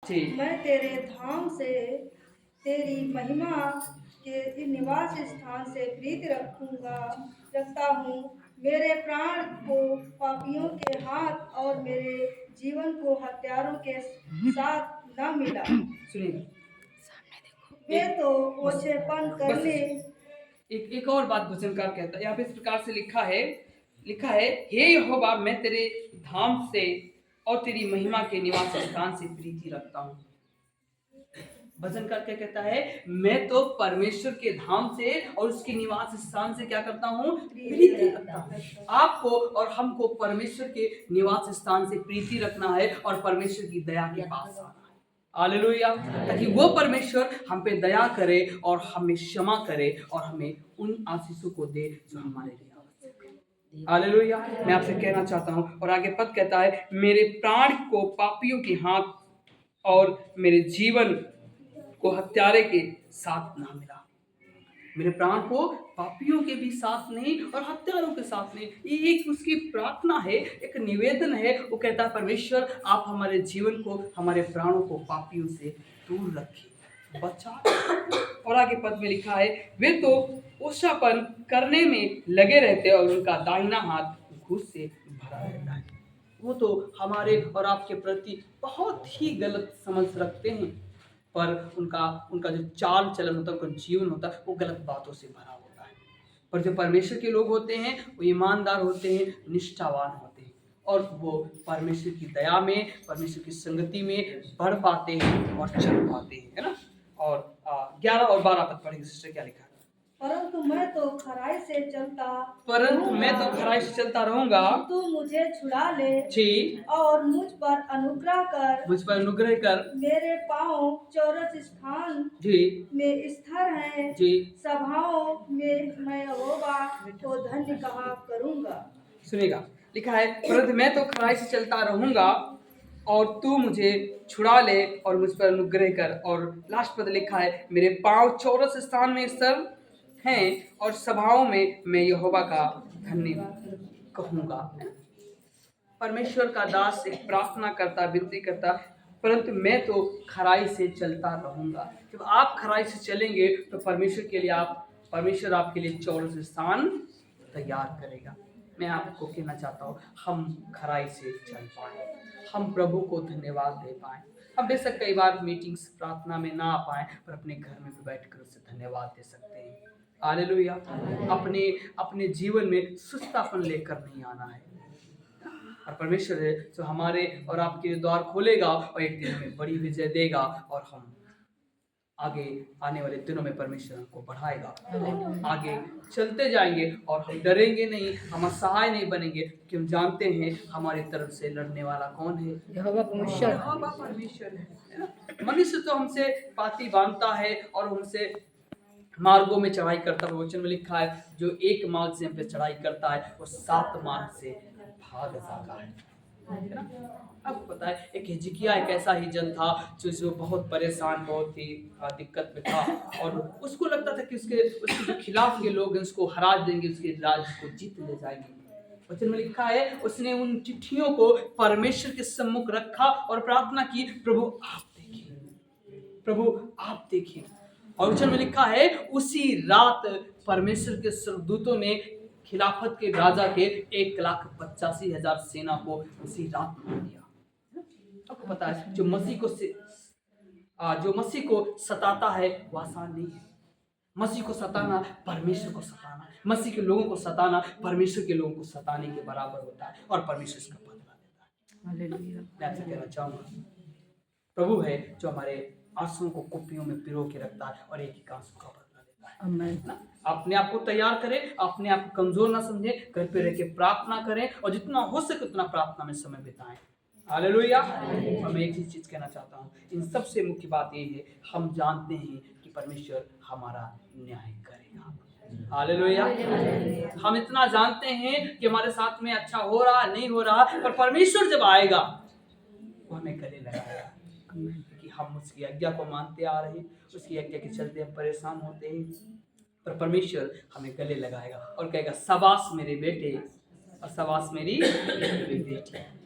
जी। मैं तेरे धाम से तेरी महिमा के निवास स्थान से प्रीति रखता हूँ। मेरे प्राण को पापियों के हाथ और मेरे जीवन को हत्यारों के साथ न मिला। सुनिए, वे एक तो बस ओछेपन बस करने एक और बात वचनकार कहता है, यहाँ पे इस प्रकार से लिखा है, हे यहोवा, मैं तेरे धाम से और तेरी महिमा के निवास स्थान से प्रीति रखता हूँ। वचनकार क्या कहता है? मैं तो परमेश्वर के धाम से और उसके निवास स्थान से क्या करता हूँ? प्रीति रखता हूँ। आपको और हमको परमेश्वर के निवास स्थान से प्रीति रखना है और परमेश्वर की दया के पास आना है। हालेलुया। ताकि वो परमेश्वर हम पे दया करे और हमें क्षमा करे और हमें उन आशीषों को दे जो हमारे लिए आवश्यक है। हालेलुया। मैं आपसे कहना चाहता हूँ, और आगे पद कहता है, मेरे प्राण को पापियों के हाथ और मेरे जीवन को हत्यारे के साथ ना मिला। मेरे प्राण को पापियों के भी साथ नहीं और हत्यारों के साथ नहीं। ये एक उसकी प्रार्थना है, एक निवेदन है। वो कहता है, परमेश्वर आप हमारे जीवन को, हमारे प्राणों को पापियों से दूर रखिए, बचा। और आगे पद में लिखा है, वे तो ओछापन करने में लगे रहते हैं और उनका दाहिना हाथ घूस से भरा रहता है। वो तो हमारे और आपके प्रति बहुत ही गलत समझ रखते हैं, पर उनका उनका जो चाल चलन होता है, उनका जीवन होता है, वो गलत बातों से भरा होता है। पर जो परमेश्वर के लोग होते हैं, वो ईमानदार होते हैं, निष्ठावान होते हैं, और वो परमेश्वर की दया में, परमेश्वर की संगति में बढ़ पाते हैं और चल पाते हैं, है ना। और 11 और 12 पद पढ़ेंगे सिस्टर, क्या लिखा है? परंतु मैं तो खराई से चलता रहूंगा, तू मुझे छुड़ा ले जी, और मुझ पर अनुग्रह कर। मेरे पाँव चौरस स्थान जी, में स्थिर हैं, जी। सभाओं में मैं यहोवा को धन्य कहा करूँगा। सुनेगा, लिखा है, परंतु मैं तो खराई से चलता रहूंगा और तू मुझे छुड़ा ले और मुझ पर अनुग्रह कर। और लास्ट पद लिखा है, मेरे पांव चौरस स्थान में स्थिर हैं और सभाओं में मैं यहोवा का धन्य कहूंगा। परमेश्वर का दास एक प्रार्थना करता, विनती करता, परंतु मैं तो खराई से चलता रहूंगा। जब आप खराई से चलेंगे तो परमेश्वर आपके लिए चौरस स्थान तैयार करेगा। मैं आपको कहना चाहता हूँ, हम खराई से चल पाए, हम प्रभु को धन्यवाद दे पाए। हम बेशक कई बार मीटिंग्स, प्रार्थना में ना आ पाए, पर अपने घर में भी बैठकर उससे धन्यवाद दे सकते हैं। हालेलुया। अपने जीवन में सुस्तापन लेकर नहीं आना है, और परमेश्वर है जो हमारे और आपके द्वार खोलेगा और एक दिन हमें बड़ी विजय देगा, और हम आगे आने वाले दिनों में परमेश्वर हमको बढ़ाएगा, आगे चलते जाएंगे और हम डरेंगे नहीं, हम असहाय नहीं बनेंगे, क्योंकि हम जानते हैं हमारी तरफ से लड़ने वाला कौन है? यहोवा परमेश्वर है ना। मनुष्य तो हमसे पाती बांधता है और हमसे मार्गों में चढ़ाई करता है। वचन में लिखा है, जो एक मार्ग से हम पे चढ़ाई करता है वो 7 मार्ग से भाग जाता है ना। आपको पता है, एक हिजकिय्याह एक ऐसा ही जन था जो बहुत परेशान, बहुत ही दिक्कत में था, और उसको लगता था कि उसके जो खिलाफ के लोग हैं उसको हरा देंगे, उसके राज्य को जीत ले जाएंगे। वचन में लिखा है, उसने उन चिट्ठियों को परमेश्वर के सम्मुख रखा और प्रार्थना की, प्रभु आप देखिए, प्रभु आप देखिए। और वचन में लिखा है, उसी रात परमेश्वर के स्वर्गदूतों ने खिलाफत के राजा के 1,85,000 सेना को उसी रात मार दिया। आपको पता है, जो मसीह को सताता है वो आसान नहीं है। मसीह को सताना परमेश्वर को सताना, मसीह के लोगों को सताना परमेश्वर के लोगों को सताने के बराबर होता है, और परमेश्वर इसका बदला लेता है। हालेलुया। मैं आपसे कहना चाहूंगा, प्रभु है जो हमारे आंसुओं को कुप्पियों में पिरो के रखता है और एक एक आंसू का बदला लेता है ना। अपने आप को तैयार करें, अपने आप को कमजोर ना समझें, घर पे रह के प्रार्थना करें और जितना हो सके उतना प्रार्थना में समय बिताएं। हालेलुया। और मैं एक ही चीज कहना चाहता हूँ, इन सबसे मुख्य बात ये है, हम जानते हैं कि परमेश्वर हमारा न्याय करेगा। हालेलुया। हम इतना जानते हैं कि हमारे साथ में अच्छा हो रहा नहीं हो रहा, पर परमेश्वर जब आएगा वो हमें गले लगाएगा, कि हम उसकी आज्ञा को मानते आ रहे हैं, उसकी आज्ञा के चलते हम परेशान होते हैं, पर परमेश्वर हमें गले लगाएगा और कहेगा, शाबाश मेरे बेटे और शाबाश मेरी बेटी।